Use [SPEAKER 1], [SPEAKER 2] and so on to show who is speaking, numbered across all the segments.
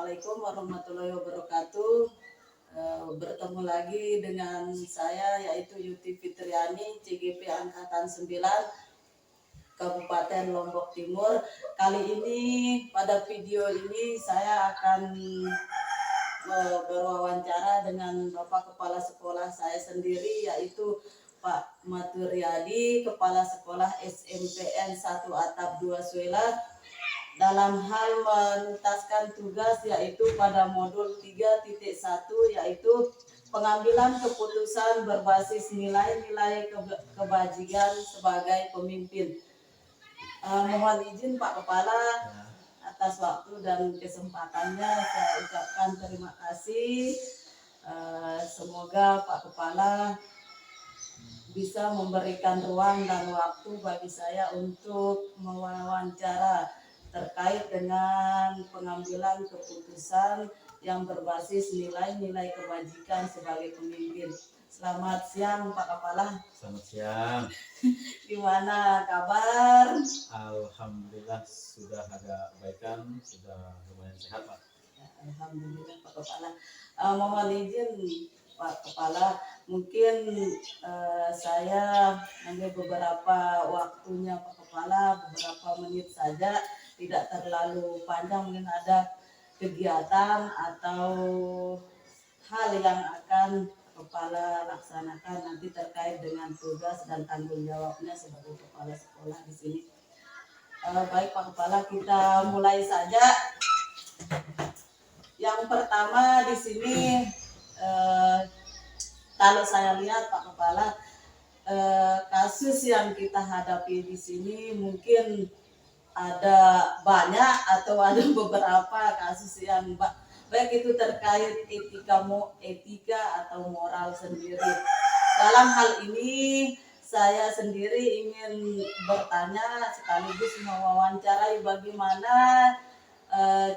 [SPEAKER 1] Assalamualaikum warahmatullahi wabarakatuh. Bertemu lagi dengan saya yaitu Yuti Fitriani, CGP Angkatan 9, Kabupaten Lombok Timur. Kali ini pada video ini saya akan berwawancara dengan Bapak Kepala Sekolah saya sendiri yaitu Pak Maturyadi, Kepala Sekolah SMPN 1 Atap 2 Suela, dalam hal menuntaskan tugas yaitu pada modul 3.1 yaitu pengambilan keputusan berbasis nilai-nilai kebajikan sebagai pemimpin. Mohon izin Pak Kepala atas waktu dan kesempatannya, saya ucapkan terima kasih. Semoga Pak Kepala bisa memberikan ruang dan waktu bagi saya untuk mewawancara terkait dengan pengambilan keputusan yang berbasis nilai-nilai kebajikan sebagai pemimpin. Selamat siang Pak Kepala.
[SPEAKER 2] Selamat siang.
[SPEAKER 1] Gimana kabar?
[SPEAKER 2] Alhamdulillah sudah agak baikan, sudah lumayan sehat Pak.
[SPEAKER 1] Ya, alhamdulillah Pak Kepala. Mohon izin Pak Kepala, mungkin saya ambil beberapa waktunya Pak Kepala, beberapa menit saja, tidak terlalu panjang. Mungkin ada kegiatan atau hal yang akan Kepala laksanakan nanti terkait dengan tugas dan tanggung jawabnya sebagai kepala sekolah di sini. Baik Pak Kepala, kita mulai saja. Yang pertama di sini kalau saya lihat Pak Kepala, kasus yang kita hadapi di sini mungkin ada banyak atau ada beberapa kasus yang baik itu terkait etika atau moral sendiri. Dalam hal ini saya sendiri ingin bertanya sekaligus mewawancarai bagaimana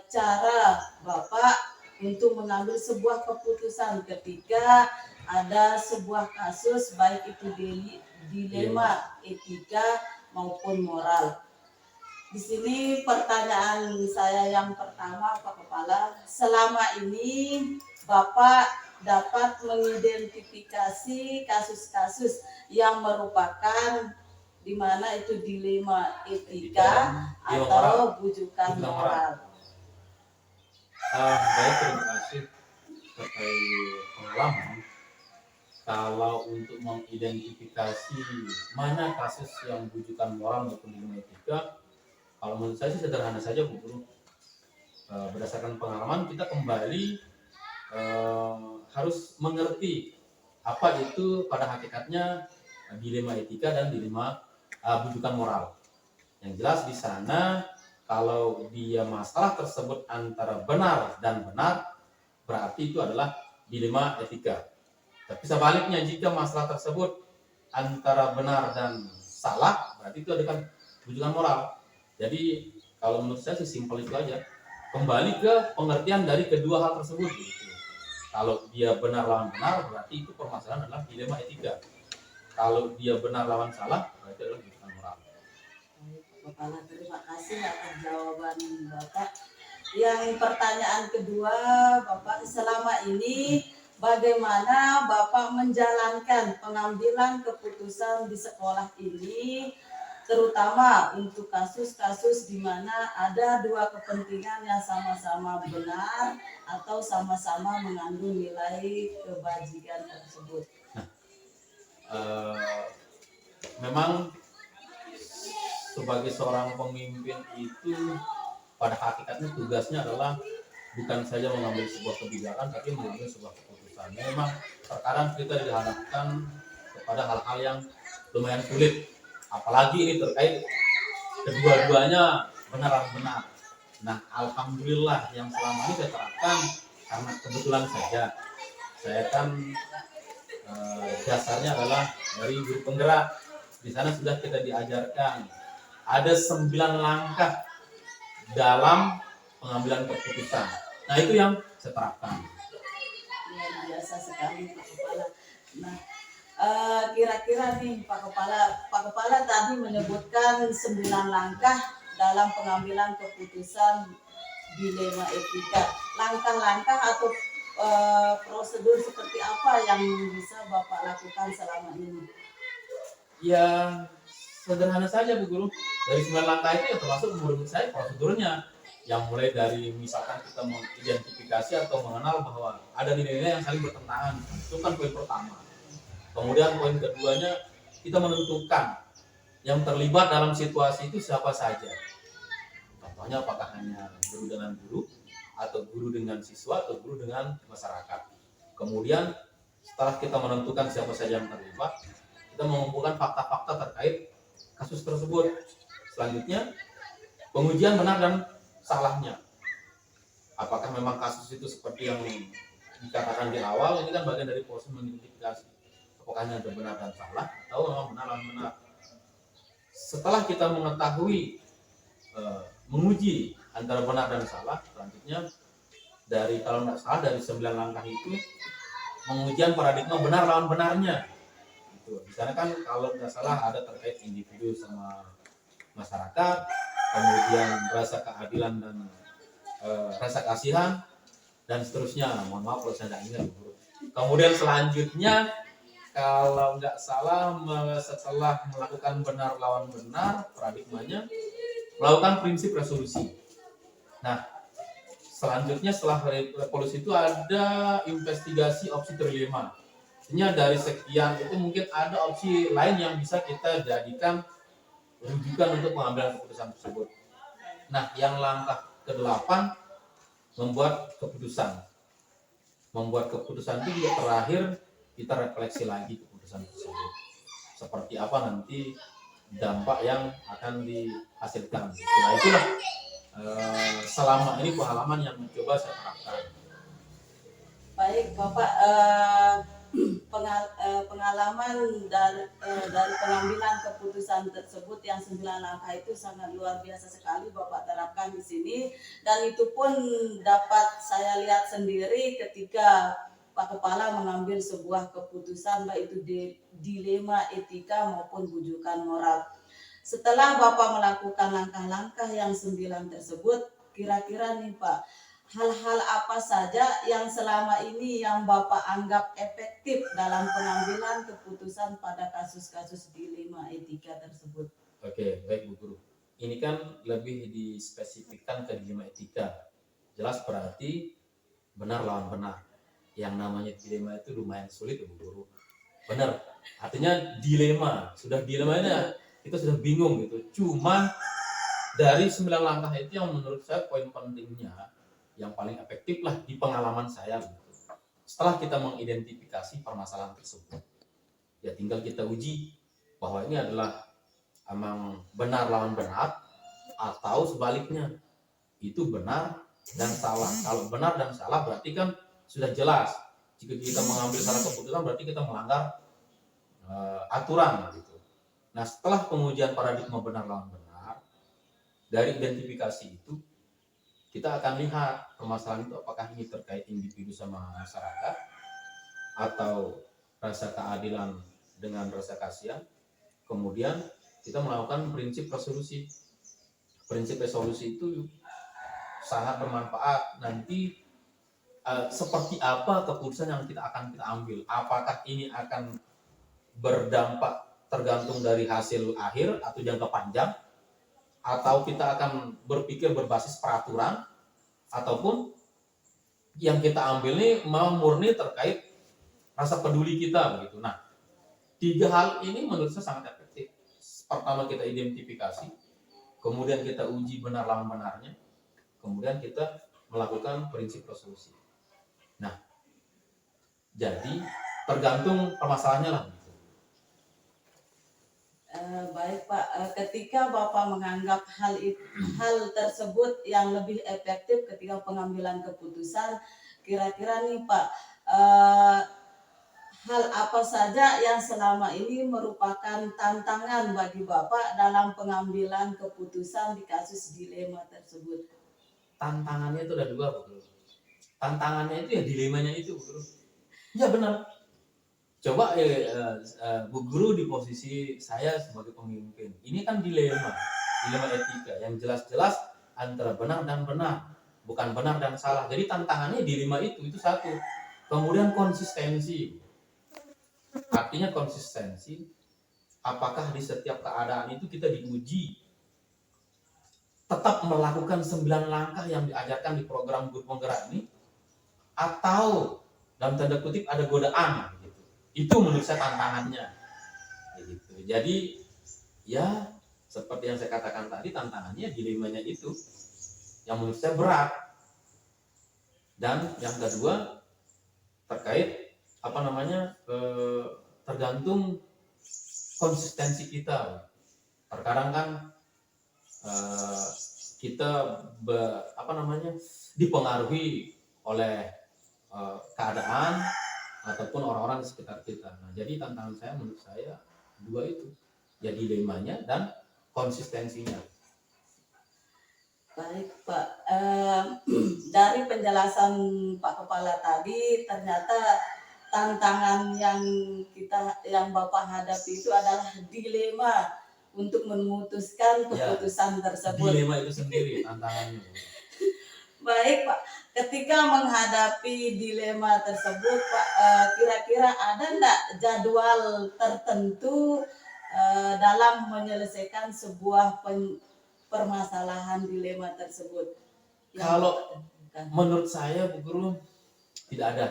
[SPEAKER 1] cara Bapak untuk mengambil sebuah keputusan ketika ada sebuah kasus baik itu dilema etika maupun moral. Di sini pertanyaan saya yang pertama Pak Kepala, selama ini Bapak dapat mengidentifikasi kasus-kasus yang merupakan di mana itu dilema etika atau bujukan moral.
[SPEAKER 2] Baik, terima kasih terkait pengalaman. Kalau untuk mengidentifikasi mana kasus yang bujukan moral maupun dilema etika, kalau menurut saya sih sederhana saja Bu Guru. Berdasarkan pengalaman kita kembali harus mengerti apa itu pada hakikatnya dilema etika dan dilema bujukan moral. Yang jelas di sana kalau dia masalah tersebut antara benar dan benar, berarti itu adalah dilema etika. Tapi sebaliknya jika masalah tersebut antara benar dan salah, berarti itu adalah bujukan moral. Jadi kalau menurut saya sih simpel itu aja. Kembali ke pengertian dari kedua hal tersebut. Gitu. Kalau dia benar lawan benar, berarti itu permasalahan adalah dilema etika. Kalau dia benar lawan salah, berarti adalah bujukan moral.
[SPEAKER 1] Kepala, terima kasih atas jawaban Bapak. Yang pertanyaan kedua, Bapak, selama ini bagaimana Bapak menjalankan pengambilan keputusan di sekolah ini, terutama untuk kasus-kasus di mana ada dua kepentingan yang sama-sama benar atau sama-sama mengandung nilai kebajikan tersebut?
[SPEAKER 2] Memang sebagai seorang pemimpin itu pada hakikatnya tugasnya adalah bukan saja mengambil sebuah kebijakan tapi mengambil sebuah keputusan. Memang terkadang kita dihadapkan kepada hal-hal yang lumayan sulit, apalagi ini terkait kedua-duanya benar-benar. Nah, alhamdulillah yang selama ini saya terapkan karena kebetulan saja saya kan dasarnya adalah dari guru penggerak. Di sana sudah kita diajarkan ada 9 langkah dalam pengambilan keputusan. Nah, itu yang saya terapkan.
[SPEAKER 1] Luar biasa sekali Pak Kepala. Nah, kira-kira nih Pak Kepala tadi menyebutkan 9 langkah dalam pengambilan keputusan dilema etika. Langkah-langkah atau prosedur seperti apa yang bisa Bapak lakukan selama ini?
[SPEAKER 2] Ya sederhana saja Bu Guru. Dari 9 langkah itu ya termasuk menurut saya prosedurnya. Yang mulai dari misalkan kita mengidentifikasi atau mengenal bahwa ada nilai-nilai yang saling bertentangan. Itu kan poin pertama. Kemudian poin keduanya kita menentukan yang terlibat dalam situasi itu siapa saja. Contohnya apakah hanya guru dengan guru, atau guru dengan siswa, atau guru dengan masyarakat. Kemudian setelah kita menentukan siapa saja yang terlibat, kita mengumpulkan fakta-fakta terkait kasus tersebut. Selanjutnya, pengujian benar dan salahnya. Apakah memang kasus itu seperti yang dikatakan di awal, ini kan bagian dari proses mengidentifikasi. Apakah hanya ada benar dan salah, atau memang benar dan benar. Setelah kita mengetahui, menguji antara benar dan salah, selanjutnya dari kalau nggak salah dari 9 langkah itu pengujian paradigma benar lawan benarnya. Di sana kan kalau nggak salah ada terkait individu sama masyarakat, kemudian rasa keadilan dan rasa kasihan dan seterusnya. Mohon maaf kalau saya nggak ingat. Kemudian selanjutnya kalau nggak salah setelah melakukan benar lawan benar paradigmanya, melakukan prinsip resolusi. Nah, selanjutnya setelah resolusi itu ada investigasi opsi trilema. Artinya dari sekian itu mungkin ada opsi lain yang bisa kita jadikan rujukan untuk pengambilan keputusan tersebut. Nah, yang langkah ke-8 membuat keputusan. Membuat keputusan itu juga terakhir kita refleksi lagi keputusan tersebut. Seperti apa nanti dampak yang akan dihasilkan. Nah, itulah selama ini pengalaman yang mencoba saya terapkan.
[SPEAKER 1] Baik Bapak, pengalaman dari pengambilan keputusan tersebut yang 9 langkah itu sangat luar biasa sekali Bapak terapkan di sini, dan itu pun dapat saya lihat sendiri ketika Pak Kepala mengambil sebuah keputusan, baik itu dilema etika maupun bujukan moral. Setelah Bapak melakukan langkah-langkah yang 9 tersebut, kira-kira nih Pak, hal-hal apa saja yang selama ini yang Bapak anggap efektif dalam pengambilan keputusan pada kasus-kasus dilema etika tersebut?
[SPEAKER 2] Oke, baik Bu Guru. Ini kan lebih dispesifikkan ke dilema etika. Jelas berarti benar lawan benar. Yang namanya dilema itu lumayan sulit Bu Guru. Benar, artinya dilema. Sudah dilemanya kita sudah bingung gitu. Cuman dari 9 langkah itu yang menurut saya poin pentingnya yang paling efektif lah di pengalaman saya gitu. Setelah kita mengidentifikasi permasalahan tersebut, ya tinggal kita uji bahwa ini adalah emang benar lawan benar atau sebaliknya itu benar dan salah. Kalau benar dan salah berarti kan sudah jelas. Jika kita mengambil salah keputusan berarti kita melanggar aturan gitu. Nah, setelah pengujian paradigma benar lawan benar, dari identifikasi itu kita akan lihat permasalahan itu apakah ini terkait individu sama masyarakat atau rasa keadilan dengan rasa kasihan. Kemudian kita melakukan prinsip resolusi. Prinsip resolusi itu sangat bermanfaat nanti seperti apa keputusan yang kita ambil. Apakah ini akan berdampak tergantung dari hasil akhir atau jangka panjang, atau kita akan berpikir berbasis peraturan, ataupun yang kita ambil ini mau murni terkait rasa peduli kita begitu. Nah, 3 hal ini menurut saya sangat efektif. Pertama kita identifikasi, kemudian kita uji benar lawan benarnya, kemudian kita melakukan prinsip resolusi. Nah, jadi tergantung permasalahannya lah.
[SPEAKER 1] Baik Pak, ketika Bapak menganggap hal tersebut yang lebih efektif ketika pengambilan keputusan, kira-kira nih Pak, hal apa saja yang selama ini merupakan tantangan bagi Bapak dalam pengambilan keputusan di kasus dilema tersebut?
[SPEAKER 2] Tantangannya itu ada 2 Bu. Tantangannya itu ya dilemanya itu Bu. Ya benar. Coba Bu Guru di posisi saya sebagai pemimpin. Ini kan dilema etika yang jelas-jelas antara benar dan benar. bukan benar dan salah. Jadi tantangannya dilema itu satu. Kemudian konsistensi. Artinya konsistensi, apakah di setiap keadaan itu kita diuji tetap melakukan 9 langkah yang diajarkan di program guru penggerak ini, atau dalam tanda kutip ada godaan gitu. Itu menurut saya tantangannya gitu. Jadi ya seperti yang saya katakan tadi, tantangannya dilemanya itu yang menurut saya berat. Dan yang kedua terkait tergantung konsistensi kita. Terkadang kan kita dipengaruhi oleh keadaan ataupun orang-orang di sekitar kita. Nah, jadi tantangan saya menurut saya dua itu, ya dilemanya dan konsistensinya.
[SPEAKER 1] Baik Pak, dari penjelasan Pak Kepala tadi ternyata tantangan yang Bapak hadapi itu adalah dilema untuk memutuskan keputusan tersebut.
[SPEAKER 2] Dilema itu sendiri tantangannya.
[SPEAKER 1] Baik Pak, ketika menghadapi dilema tersebut Pak, kira-kira ada enggak jadwal tertentu dalam menyelesaikan sebuah permasalahan dilema tersebut?
[SPEAKER 2] Kalau menurut saya Bu Guru tidak ada.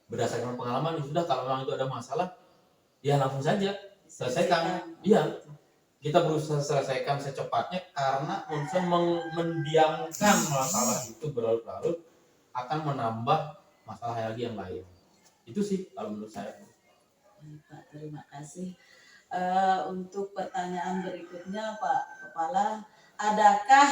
[SPEAKER 2] Berdasarkan pengalaman sudah, kalau memang itu ada masalah ya langsung saja selesaikan. Iya, kita berusaha selesaikan secepatnya, karena unsur mendiamkan masalah itu berlarut-larut akan menambah masalah lagi yang lain. Itu sih kalau menurut saya.
[SPEAKER 1] Pak, terima kasih. Untuk pertanyaan berikutnya Pak Kepala, adakah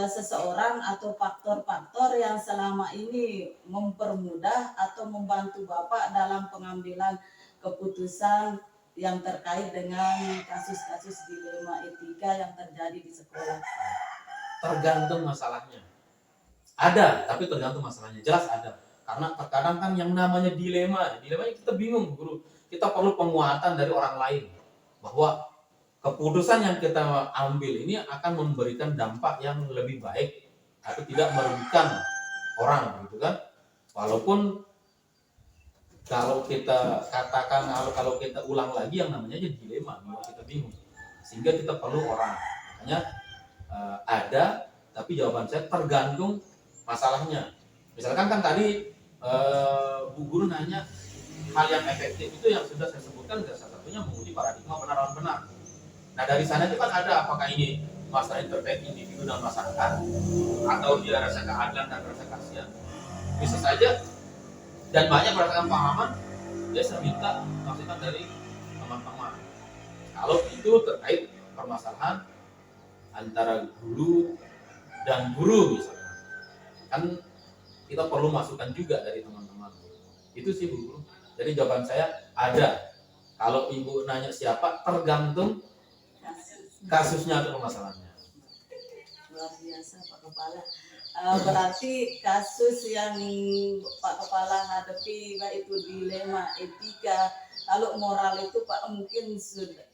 [SPEAKER 1] seseorang atau faktor-faktor yang selama ini mempermudah atau membantu Bapak dalam pengambilan keputusan yang terkait dengan kasus-kasus dilema etika yang terjadi di sekolah?
[SPEAKER 2] Tergantung masalahnya. Ada, tapi tergantung masalahnya. Jelas ada. Karena terkadang kan yang namanya dilema kita bingung, Guru. Kita perlu penguatan dari orang lain bahwa keputusan yang kita ambil ini akan memberikan dampak yang lebih baik atau tidak merugikan orang, gitu kan? Walaupun kalau kita katakan, kalau kita ulang lagi, yang namanya aja dilema, kita bingung, sehingga kita perlu orang. Makanya ada, tapi jawaban saya tergantung masalahnya. Misalkan kan tadi Bu Guru nanya hal yang efektif itu yang sudah saya sebutkan, salah satunya menguji paradigma benar dan benar. Nah, dari sana itu kan ada, apakah ini masalah terkait individu dan masyarakat, atau dia rasa keadilan dan rasa kasihan. Bisa saja, dan banyak berdasarkan pengalaman, dia saya minta masukan dari teman-teman. Kalau itu terkait permasalahan antara guru dan guru misalnya, kan kita perlu masukan juga dari teman-teman. Itu sih Bu Guru. Jadi jawaban saya ada. Kalau Ibu nanya siapa, tergantung kasusnya atau permasalahannya.
[SPEAKER 1] Luar biasa Pak Kepala. Berarti kasus yang Pak Kepala hadapi, baik itu dilema etika, kalau moral itu Pak mungkin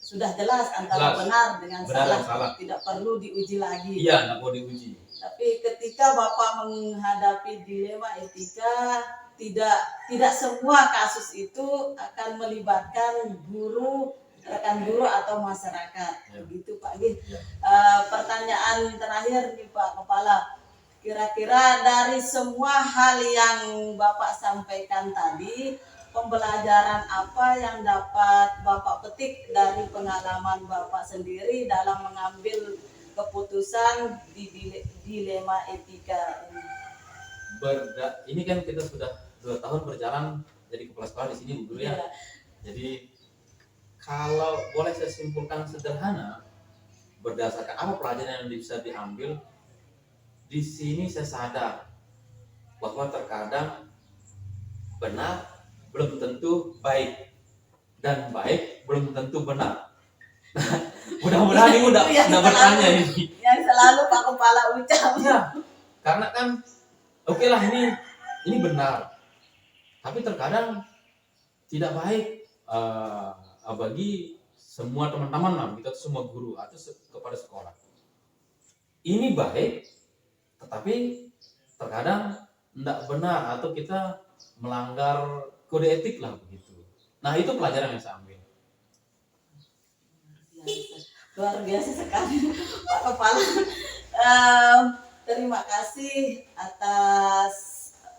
[SPEAKER 1] sudah jelas antara benar dengan salah, tidak perlu diuji lagi.
[SPEAKER 2] Iya, tidak perlu diuji.
[SPEAKER 1] Tapi ketika Bapak menghadapi dilema etika, tidak semua kasus itu akan melibatkan rekan guru atau masyarakat, begitu Pak Gih. Pertanyaan terakhir nih Pak Kepala, kira-kira dari semua hal yang Bapak sampaikan tadi, pembelajaran apa yang dapat Bapak petik dari pengalaman Bapak sendiri dalam mengambil keputusan di dilema etika ini?
[SPEAKER 2] Ini kan kita sudah 2 tahun berjalan jadi kepala sekolah di sini Bu Guru ya. Jadi kalau boleh saya simpulkan sederhana, berdasarkan apa pelajaran yang bisa diambil di sini, saya sadar bahwa terkadang benar belum tentu baik, dan baik belum tentu benar. Mudah-mudahan ini udah bertanya ini.
[SPEAKER 1] Yang selalu Pak Kepala ucap.
[SPEAKER 2] Ya, karena kan oke lah, ini benar, tapi terkadang tidak baik bagi semua teman-teman lah, kita semua guru atau kepada sekolah. Ini baik, tetapi terkadang tidak benar atau kita melanggar kode etik lah begitu. Nah itu pelajaran yang saya ambil.
[SPEAKER 1] Luar biasa sekali Pak Kepala. Terima kasih atas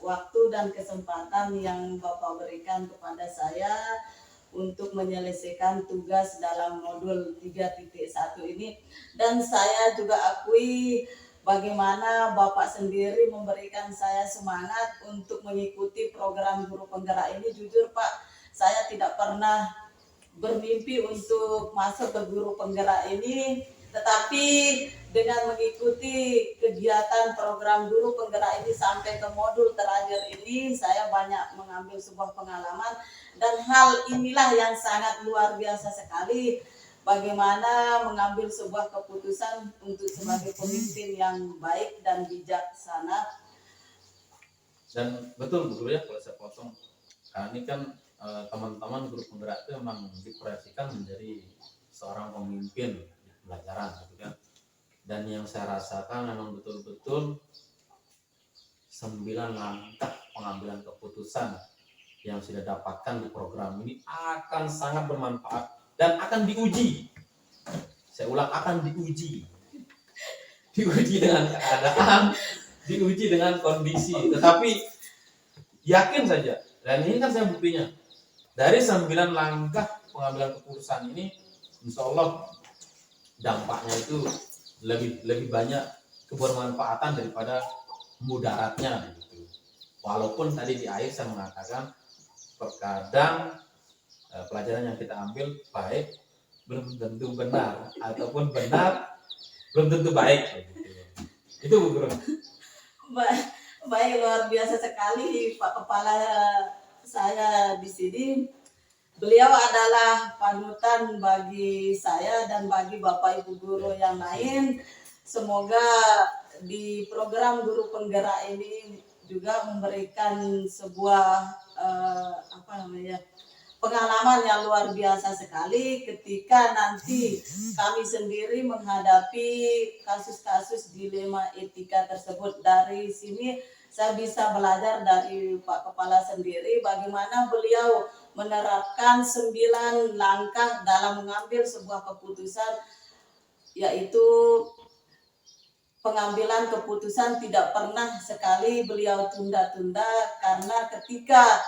[SPEAKER 1] waktu dan kesempatan yang Bapak berikan kepada saya untuk menyelesaikan tugas dalam modul 3.1 ini. Dan saya juga akui bagaimana Bapak sendiri memberikan saya semangat untuk mengikuti program guru penggerak ini. Jujur Pak, saya tidak pernah bermimpi untuk masuk ke guru penggerak ini, tetapi dengan mengikuti kegiatan program guru penggerak ini sampai ke modul terakhir ini, saya banyak mengambil sebuah pengalaman, dan hal inilah yang sangat luar biasa sekali, bagaimana mengambil sebuah keputusan untuk sebagai pemimpin yang baik dan bijaksana.
[SPEAKER 2] Dan betul Bu Guru ya, kalau saya potong, karena ini kan teman-teman guru penggerak itu memang diproyeksikan menjadi seorang pemimpin di pelajaran gitu kan. Dan yang saya rasakan memang betul-betul 9 langkah pengambilan keputusan yang sudah dapatkan di program ini akan sangat bermanfaat dan akan diuji. Saya ulang, akan diuji. Diuji dengan keadaan, diuji dengan kondisi, tetapi yakin saja. Dan ini kan saya buktinya. Dari 9 langkah pengambilan keputusan ini, insya Allah dampaknya itu lebih banyak kebermanfaatan daripada mudaratnya gitu. Walaupun tadi di akhir saya mengatakan terkadang pelajaran yang kita ambil baik belum tentu benar, ataupun benar belum tentu baik gitu. Itu Bu Guru.
[SPEAKER 1] Baik, luar biasa sekali Pak Kepala saya di sini. Beliau adalah panutan bagi saya dan bagi Bapak Ibu guru yang lain. Semoga di program guru penggerak ini juga memberikan sebuah pengalaman yang luar biasa sekali ketika nanti kami sendiri menghadapi kasus-kasus dilema etika tersebut. Dari sini saya bisa belajar dari Pak Kepala sendiri bagaimana beliau menerapkan 9 langkah dalam mengambil sebuah keputusan, yaitu pengambilan keputusan tidak pernah sekali beliau tunda-tunda, karena ketika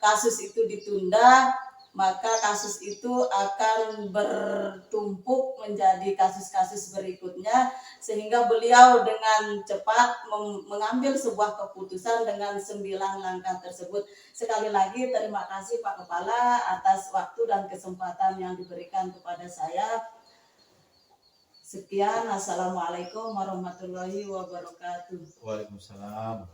[SPEAKER 1] kasus itu ditunda, maka kasus itu akan bertumpuk menjadi kasus-kasus berikutnya, sehingga beliau dengan cepat mengambil sebuah keputusan dengan 9 langkah tersebut. Sekali lagi terima kasih Pak Kepala atas waktu dan kesempatan yang diberikan kepada saya. Sekian, assalamualaikum warahmatullahi wabarakatuh.
[SPEAKER 2] Waalaikumsalam.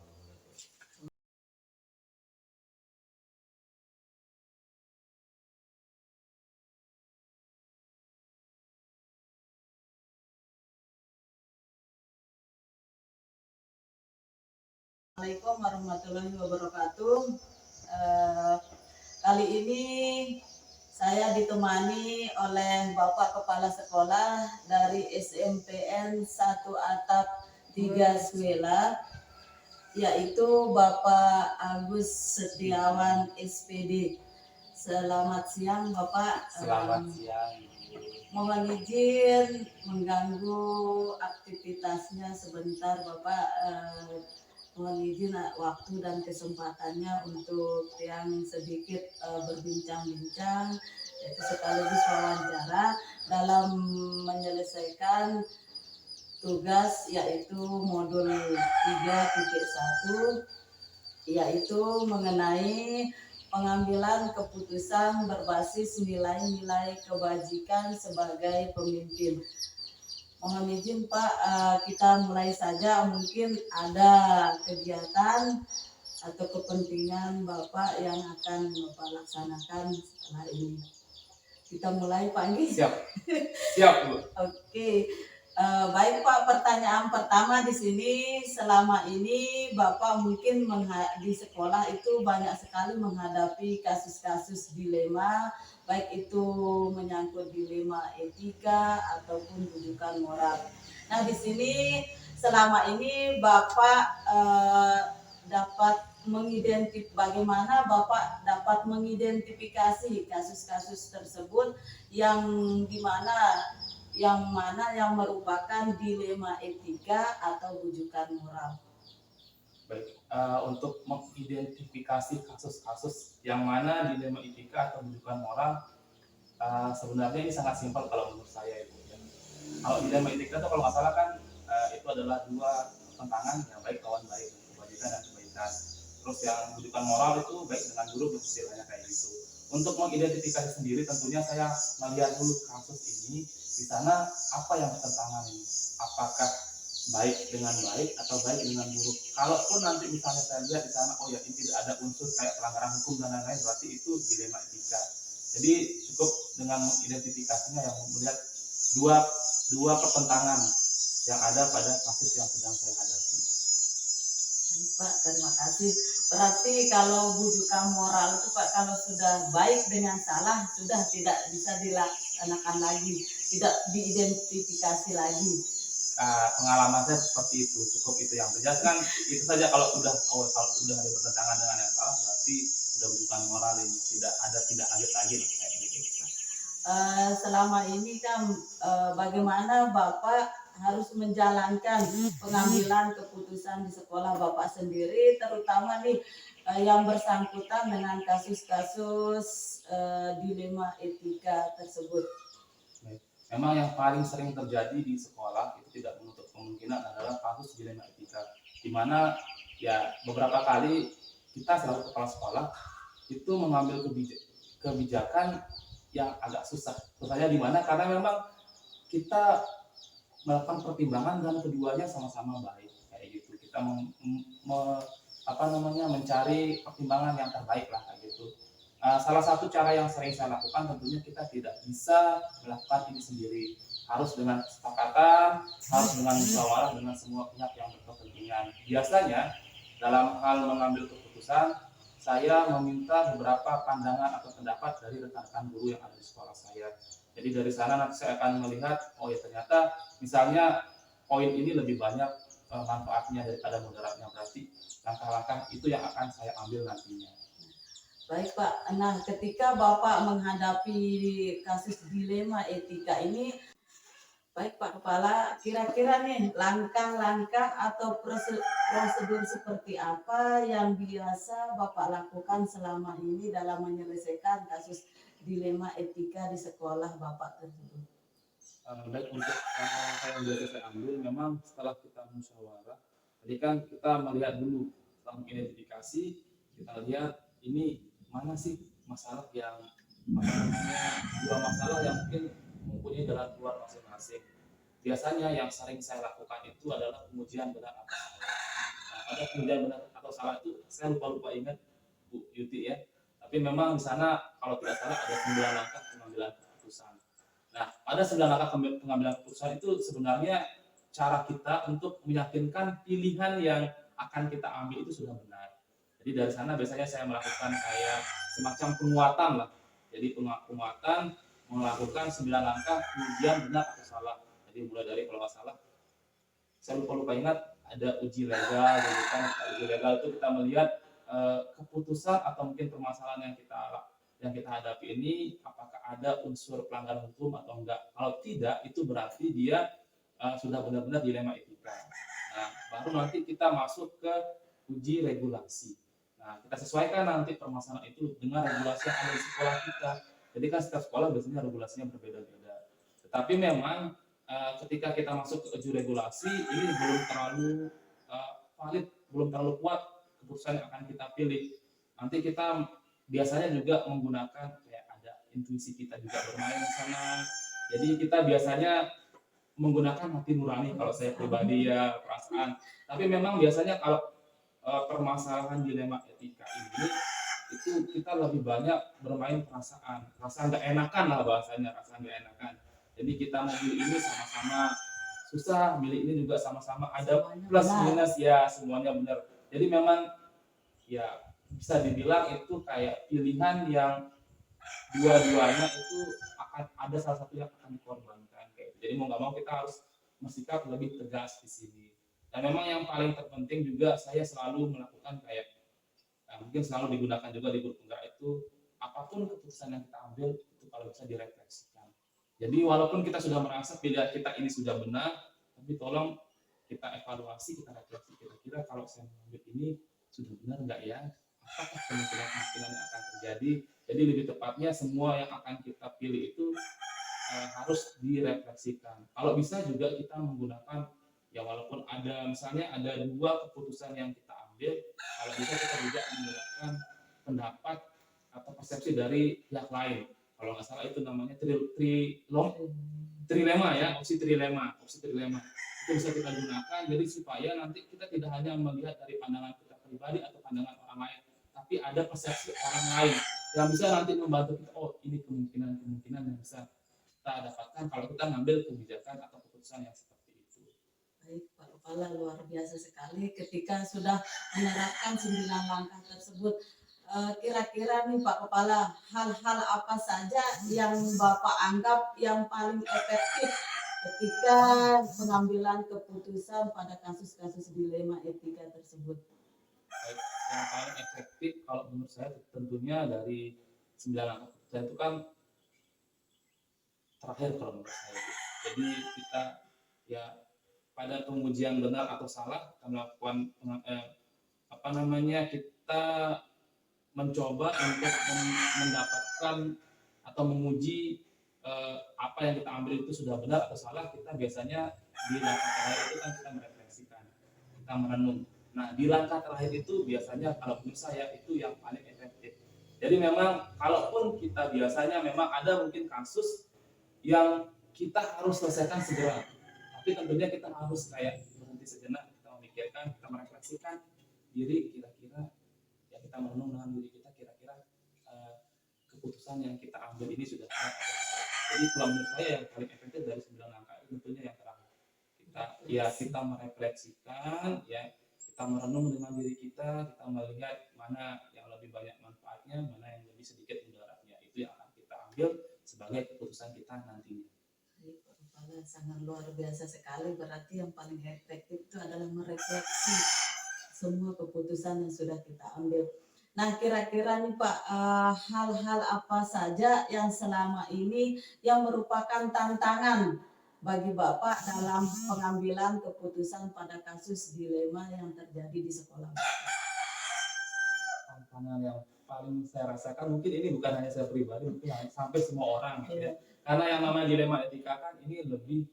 [SPEAKER 1] Assalamualaikum warahmatullahi wabarakatuh. Kali ini saya ditemani oleh Bapak Kepala Sekolah dari SMPN 1 Atap 3 Suela, yaitu Bapak Agus Setiawan SPD. Selamat siang Bapak.
[SPEAKER 3] Selamat siang.
[SPEAKER 1] Mohon izin mengganggu aktivitasnya sebentar Bapak. Mohon izin waktu dan kesempatannya untuk yang sedikit berbincang-bincang, yaitu sekaligus wawancara dalam menyelesaikan tugas, yaitu modul 3.1, yaitu mengenai pengambilan keputusan berbasis nilai-nilai kebajikan sebagai pemimpin. Mohon izin Pak, kita mulai saja. Mungkin ada kegiatan atau kepentingan Bapak yang akan Bapak laksanakan setelah ini. Kita mulai Pak Anggi.
[SPEAKER 3] Siap Bu.
[SPEAKER 1] Oke. Baik Pak, pertanyaan pertama di sini, selama ini Bapak mungkin di sekolah itu banyak sekali menghadapi kasus-kasus dilema, baik itu menyangkut dilema etika ataupun rujukan moral. Nah di sini selama ini Bapak dapat bagaimana Bapak dapat mengidentifikasi kasus-kasus tersebut yang mana yang merupakan dilema etika atau rujukan moral.
[SPEAKER 3] Baik, untuk mengidentifikasi kasus-kasus yang mana dilema etika atau rujukan moral, sebenarnya ini sangat simpel kalau menurut saya itu. Ya. Kalau dilema etika itu kalau nggak salah kan itu adalah dua pertentangan yang baik lawan baik, kebajikan dan kebaikan. Terus yang rujukan moral itu baik dengan buruk, istilahnya kayak gitu. Untuk mengidentifikasi sendiri tentunya saya melihat dulu kasus ini di sana apa yang bertentangan ini. Apakah baik dengan baik atau baik dengan buruk. Kalaupun nanti misalnya saya lihat di sana, oh ya ini tidak ada unsur kayak pelanggaran hukum dan lain-lain, berarti itu dilema etika. Jadi cukup dengan mengidentifikasinya yang melihat dua pertentangan yang ada pada kasus yang sedang saya hadapi.
[SPEAKER 1] Baik Pak, terima kasih. Berarti kalau rujukan moral itu Pak, kalau sudah baik dengan salah sudah tidak bisa dilaksanakan lagi, tidak diidentifikasi lagi.
[SPEAKER 3] Pengalaman saya seperti itu, cukup itu yang terjelaskan. Itu saja kalau udah ada bertentangan dengan yang salah, berarti sudah rujukan moral ini, tidak lanjut lagi kayak gitu.
[SPEAKER 1] Selama ini kan bagaimana Bapak harus menjalankan pengambilan keputusan di sekolah Bapak sendiri, terutama nih yang bersangkutan dengan kasus-kasus dilema etika tersebut.
[SPEAKER 3] Memang yang paling sering terjadi di sekolah itu tidak menutup kemungkinan adalah kasus dilema etika, di mana ya beberapa kali kita selaku kepala sekolah itu mengambil kebijakan yang agak susah. Susahnya di mana? Karena memang kita melakukan pertimbangan dan keduanya sama-sama baik kayak gitu. Kita mencari pertimbangan yang terbaik lah kayak gitu. Salah satu cara yang sering saya lakukan tentunya kita tidak bisa melakukan ini sendiri, harus dengan kesepakatan, harus dengan musyawarah dengan semua pihak yang berkepentingan. Biasanya dalam hal mengambil keputusan, saya meminta beberapa pandangan atau pendapat dari rekan-rekan guru yang ada di sekolah saya. Jadi dari sana nanti saya akan melihat, oh ya ternyata misalnya poin ini lebih banyak manfaatnya daripada mudaratnya, berarti langkah-langkah itu yang akan saya ambil nantinya.
[SPEAKER 1] Baik Pak, nah ketika Bapak menghadapi kasus dilema etika ini, baik Pak Kepala, kira-kira nih langkah-langkah atau prosedur seperti apa yang biasa Bapak lakukan selama ini dalam menyelesaikan kasus dilema etika di sekolah Bapak tersebut?
[SPEAKER 3] Baik, untuk langkah yang biasa saya ambil, memang setelah kita musyawarah, tadi kan kita melihat dulu, setelah mengidentifikasi, kita lihat ini mana sih masalah yang dua masalah yang mungkin mempunyai jalan keluar masing-masing. Biasanya yang sering saya lakukan itu adalah pengujian benar atau salah. Nah, pada pengujian benar atau salah itu saya lupa ingat Bu Yuti ya. Tapi memang di sana kalau tidak salah ada 9 langkah pengambilan keputusan. Nah, pada 9 langkah pengambilan keputusan itu sebenarnya cara kita untuk meyakinkan pilihan yang akan kita ambil itu sudah benar. Jadi dari sana biasanya saya melakukan kayak semacam penguatan lah. Jadi penguatan melakukan 9 langkah kemudian benar atau salah. Jadi mulai dari kalau nggak salah, saya lupa ingat ada uji legal. Jadi kan uji legal itu kita melihat keputusan atau mungkin permasalahan yang kita hadapi ini apakah ada unsur pelanggaran hukum atau enggak. Kalau tidak, itu berarti dia sudah benar-benar dilema etika. Nah, baru nanti kita masuk ke uji regulasi. Nah, kita sesuaikan nanti permasalahan itu dengan regulasi yang ada di sekolah kita. Jadi kan setiap sekolah biasanya regulasinya berbeda-beda. Tetapi memang ketika kita masuk ke uji regulasi, ini belum terlalu valid, belum terlalu kuat keputusan yang akan kita pilih. Nanti kita biasanya juga menggunakan kayak ada intuisi kita juga bermain di sana. Jadi kita biasanya menggunakan hati nurani kalau saya pribadi ya, perasaan. Tapi memang biasanya kalau permasalahan dilema etika ini itu kita lebih banyak bermain perasaan nggak enakan lah bahasanya, rasa nggak enakan. Jadi kita mau milih ini sama-sama susah, milih ini juga sama-sama ada plus minus ya, semuanya benar. Jadi memang ya bisa dibilang itu kayak pilihan yang dua-duanya itu akan ada salah satu yang akan dikorbankan kayak. Jadi mau nggak mau kita harus bersikap lebih tegas di sini. Dan memang yang paling terpenting juga saya selalu melakukan kayak mungkin selalu digunakan juga di grup penggerak itu, apapun keputusan yang kita ambil itu kalau bisa direfleksikan. Jadi walaupun kita sudah merasa pilihan kita ini sudah benar, tapi tolong kita evaluasi, kita refleksi kira-kira kalau saya mengambil ini sudah benar nggak ya? Apakah kemungkinan yang akan terjadi? Jadi lebih tepatnya semua yang akan kita pilih itu harus direfleksikan. Kalau bisa juga kita menggunakan ya walaupun ada misalnya ada dua keputusan yang kita ambil, kalau bisa kita juga menggunakan pendapat atau persepsi dari pihak lain. Kalau nggak salah itu namanya trilema ya, opsi trilema. Itu bisa kita gunakan jadi supaya nanti kita tidak hanya melihat dari pandangan kita pribadi atau pandangan orang lain, tapi ada persepsi orang lain yang bisa nanti membantu kita. Oh, ini kemungkinan yang bisa kita dapatkan kalau kita ngambil kebijakan atau keputusan yang seperti itu.
[SPEAKER 1] Baik, Pak Kepala, luar biasa sekali ketika sudah menerapkan 9 langkah tersebut. Kira-kira nih Pak Kepala, hal-hal apa saja yang Bapak anggap yang paling efektif ketika pengambilan keputusan pada kasus-kasus dilema etika tersebut?
[SPEAKER 3] Baik, yang paling efektif kalau menurut saya tentunya dari 9 langkah keputusan itu kan terakhir kalau menurut saya. Jadi kita ya pada pengujian benar atau salah kita melakukan kita mencoba untuk mendapatkan atau menguji apa yang kita ambil itu sudah benar atau salah. Kita biasanya di langkah terakhir itu kan kita merefleksikan, kita merenung. Nah di langkah terakhir itu biasanya kalau menurut saya itu yang paling efektif. Jadi memang kalaupun kita biasanya memang ada mungkin kasus yang kita harus selesaikan segera, tapi tentunya kita harus kayak berhenti sejenak, kita memikirkan, kita merefleksikan diri, kira-kira ya kita merenung dengan diri kita, kira-kira keputusan yang kita ambil ini sudah tepat atau salah. Jadi kalau menurut saya yang paling efektif dari 9 langkah itu tentunya yang terakhir. Kita merefleksikan, ya kita merenung dengan diri kita melihat mana yang lebih banyak manfaatnya, mana yang lebih sedikit mudaratnya. Itu yang akan kita ambil sebagai keputusan kita nantinya.
[SPEAKER 1] Baik, Pak Kepala, sangat luar biasa sekali. Berarti yang paling efektif itu adalah merefleksi semua keputusan yang sudah kita ambil. Nah, kira-kira nih Pak, hal-hal apa saja yang selama ini yang merupakan tantangan bagi Bapak dalam pengambilan keputusan pada kasus dilema yang terjadi di sekolah Bapak?
[SPEAKER 3] Tantangan yang paling saya rasakan mungkin ini bukan hanya saya pribadi, mungkin sampai semua orang gitu ya. Karena yang namanya dilema etika kan ini lebih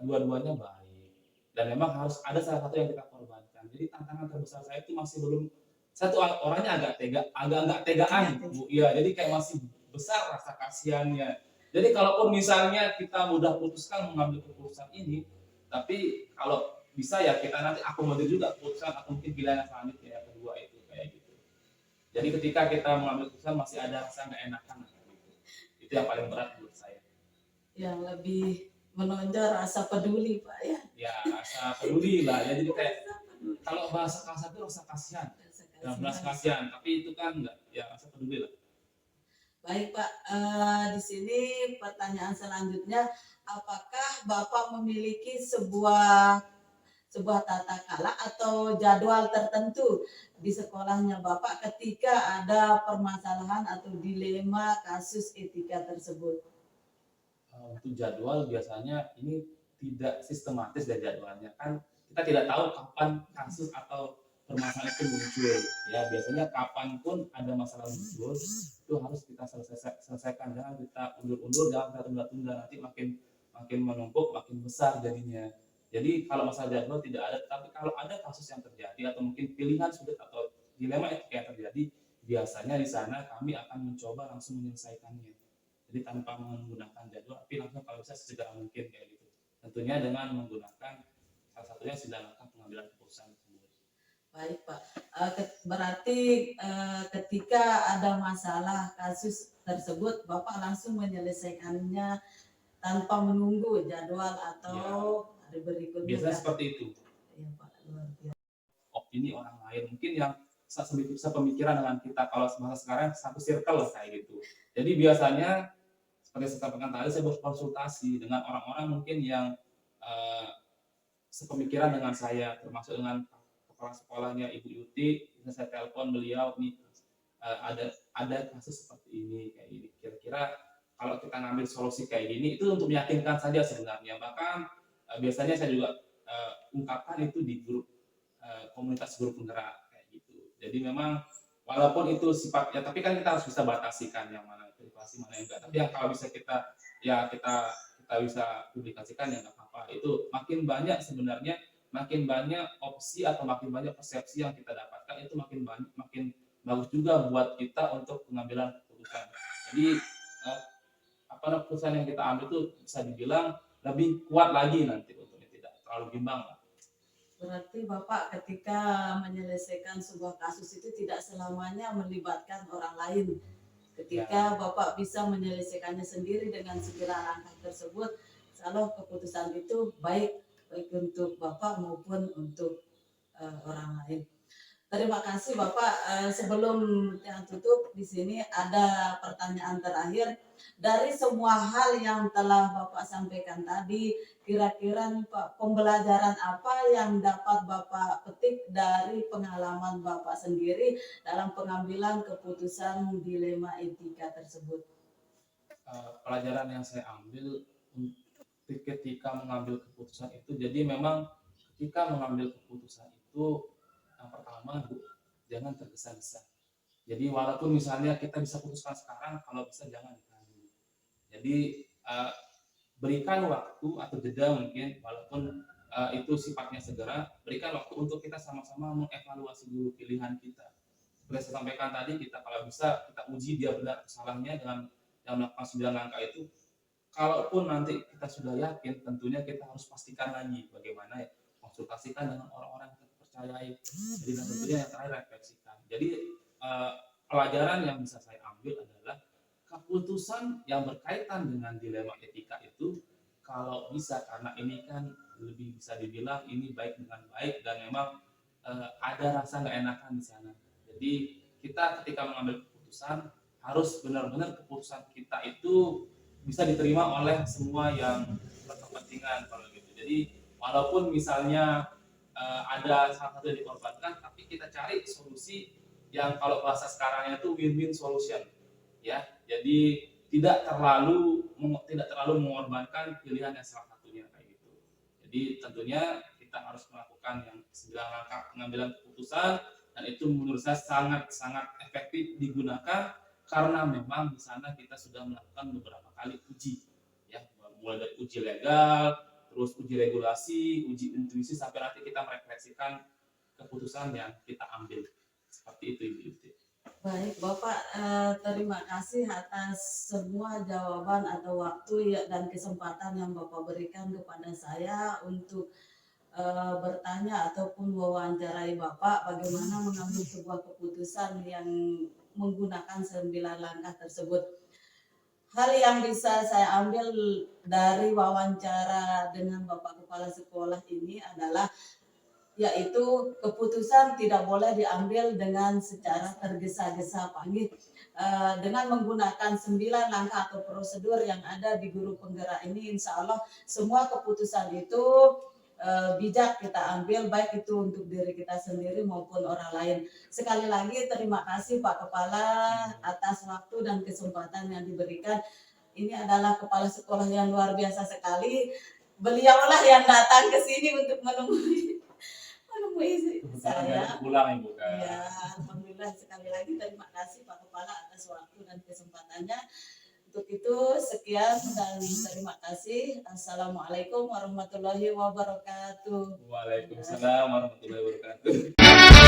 [SPEAKER 3] dua-duanya baik dan memang harus ada salah satu yang kita korbankan. Jadi tantangan terbesar saya itu masih belum satu, orangnya agak nggak tegaan Bu. Iya, jadi kayak masih besar rasa kasihannya. Jadi kalaupun misalnya kita mudah putuskan mengambil keputusan ini, tapi kalau bisa ya kita nanti akomodir juga keputusan atau mungkin pilihan yang selanjutnya yang kedua itu kayak gitu. Jadi ketika kita mengambil keputusan masih ada rasa nggak enakan gitu. Itu yang paling berat menurut saya.
[SPEAKER 1] Yang lebih menonjol rasa peduli Pak ya.
[SPEAKER 3] Ya rasa peduli lah ya, jadi kayak kalau bahasa kasar itu rasa kasihan. Ya, belas kasihan, tapi itu kan enggak ya rasa peduli lah.
[SPEAKER 1] Baik Pak, di sini pertanyaan selanjutnya, apakah Bapak memiliki sebuah tata kala atau jadwal tertentu di sekolahnya Bapak ketika ada permasalahan atau dilema kasus etika tersebut?
[SPEAKER 3] Untuk jadwal biasanya ini tidak sistematis dari jadwalnya, kan kita tidak tahu kapan kasus atau permasalahan itu muncul. Ya biasanya kapanpun ada masalah muncul itu harus kita selesaikan, jangan kita undur-undur, jangan kita tunda-tunda, nanti makin menumpuk, makin besar jadinya. Jadi kalau masalah jadwal tidak ada, tapi kalau ada kasus yang terjadi atau mungkin pilihan sulit atau dilema etika yang terjadi, biasanya di sana kami akan mencoba langsung menyelesaikannya. Jadi tanpa menggunakan jadwal, tapi langsung kalau bisa sesegera mungkin kayak gitu. Tentunya dengan menggunakan salah satunya 9 langkah pengambilan keputusan tersebut.
[SPEAKER 1] Baik Pak, berarti ketika ada masalah kasus tersebut Bapak langsung menyelesaikannya tanpa menunggu jadwal atau hari berikutnya.
[SPEAKER 3] Biasanya seperti itu.
[SPEAKER 1] Iya Pak, luar biasa.
[SPEAKER 3] Opini orang lain mungkin yang sepemikiran dengan kita, kalau masa sekarang satu circle lah kayak gitu. Jadi biasanya seperti saya sampaikan tadi, saya berkonsultasi dengan orang-orang mungkin yang sepemikiran dengan saya, termasuk dengan kepala sekolahnya Ibu Yuti. Saya telepon beliau nih, ada kasus seperti ini kayak ini. Kira-kira kalau kita ngambil solusi kayak gini itu untuk meyakinkan saja sebenarnya. Bahkan biasanya saya juga ungkapkan itu di grup komunitas guru penggerak kayak gitu. Jadi memang walaupun itu sifatnya, tapi kan kita harus bisa batasikan yang mana privasi mana yang enggak. Tapi yang kalau bisa kita bisa publikasikan ya nggak apa-apa. Itu makin banyak sebenarnya, makin banyak opsi atau makin banyak persepsi yang kita dapatkan, itu makin banyak, makin bagus juga buat kita untuk pengambilan keputusan. Jadi keputusan yang kita ambil itu bisa dibilang lebih kuat lagi nanti untuk tidak terlalu bimbang lah.
[SPEAKER 1] Berarti Bapak ketika menyelesaikan sebuah kasus itu tidak selamanya melibatkan orang lain. Ketika Bapak bisa menyelesaikannya sendiri dengan 9 langkah tersebut, insya keputusan itu baik untuk Bapak maupun untuk orang lain. Terima kasih Bapak. Sebelum yang tutup di sini ada pertanyaan terakhir. Dari semua hal yang telah Bapak sampaikan tadi, kira-kira Pak, pembelajaran apa yang dapat Bapak petik dari pengalaman Bapak sendiri dalam pengambilan keputusan dilema etika tersebut?
[SPEAKER 3] Pelajaran yang saya ambil ketika mengambil keputusan itu, jadi memang ketika mengambil keputusan itu, yang pertama, jangan tergesa-gesa. Jadi walaupun misalnya kita bisa putuskan sekarang, kalau bisa jangan ditahan dulu. Jadi berikan waktu atau jeda mungkin, walaupun itu sifatnya segera, berikan waktu untuk kita sama-sama mengevaluasi dulu pilihan kita. Seperti saya sampaikan tadi, kita kalau bisa kita uji dia benar kesalahannya dengan yang melakukan 9 langkah itu. Kalaupun nanti kita sudah yakin, tentunya kita harus pastikan lagi bagaimana ya, konsultasikan dengan orang-orang yang percayai. Jadi tentunya yang terakhir refleksikan. Jadi pelajaran yang bisa saya ambil adalah keputusan yang berkaitan dengan dilema etika itu kalau bisa, karena ini kan lebih bisa dibilang ini baik dengan baik dan memang ada rasa nggak enakan di sana. Jadi kita ketika mengambil keputusan harus benar-benar keputusan kita itu bisa diterima oleh semua yang berkepentingan kalau gitu. Jadi walaupun misalnya ada salah satu yang dikorbankan, tapi kita cari solusi yang kalau bahasa sekarangnya itu win-win solution, ya. Jadi tidak terlalu mengorbankan pilihan yang salah satunya kayak gitu. Jadi tentunya kita harus melakukan yang 9 langkah pengambilan keputusan, dan itu menurut saya sangat efektif digunakan karena memang di sana kita sudah melakukan beberapa kali uji, ya, mulai dari uji legal, terus uji regulasi, uji intuisi, sampai nanti kita merefleksikan keputusan yang kita ambil. Seperti itu Ibu Yuti.
[SPEAKER 1] Baik Bapak, terima kasih atas semua jawaban atau waktu dan kesempatan yang Bapak berikan kepada saya untuk bertanya ataupun wawancarai Bapak bagaimana mengambil sebuah keputusan yang menggunakan 9 langkah tersebut. Hal yang bisa saya ambil dari wawancara dengan Bapak Kepala Sekolah ini adalah yaitu keputusan tidak boleh diambil dengan secara tergesa-gesa panggil dengan menggunakan 9 langkah atau prosedur yang ada di guru penggerak ini. Insya Allah semua keputusan itu bijak kita ambil, baik itu untuk diri kita sendiri maupun orang lain. Sekali lagi terima kasih Pak Kepala atas waktu dan kesempatan yang diberikan. Ini adalah kepala sekolah yang luar biasa sekali. Beliaulah yang datang ke sini untuk menemui saya.
[SPEAKER 3] Pulang Ibu kan.
[SPEAKER 1] Ya, alhamdulillah, sekali lagi terima kasih Pak Kepala atas waktu dan kesempatannya. Untuk itu sekian dan terima kasih. Assalamualaikum warahmatullahi wabarakatuh.
[SPEAKER 3] Waalaikumsalam warahmatullahi wabarakatuh.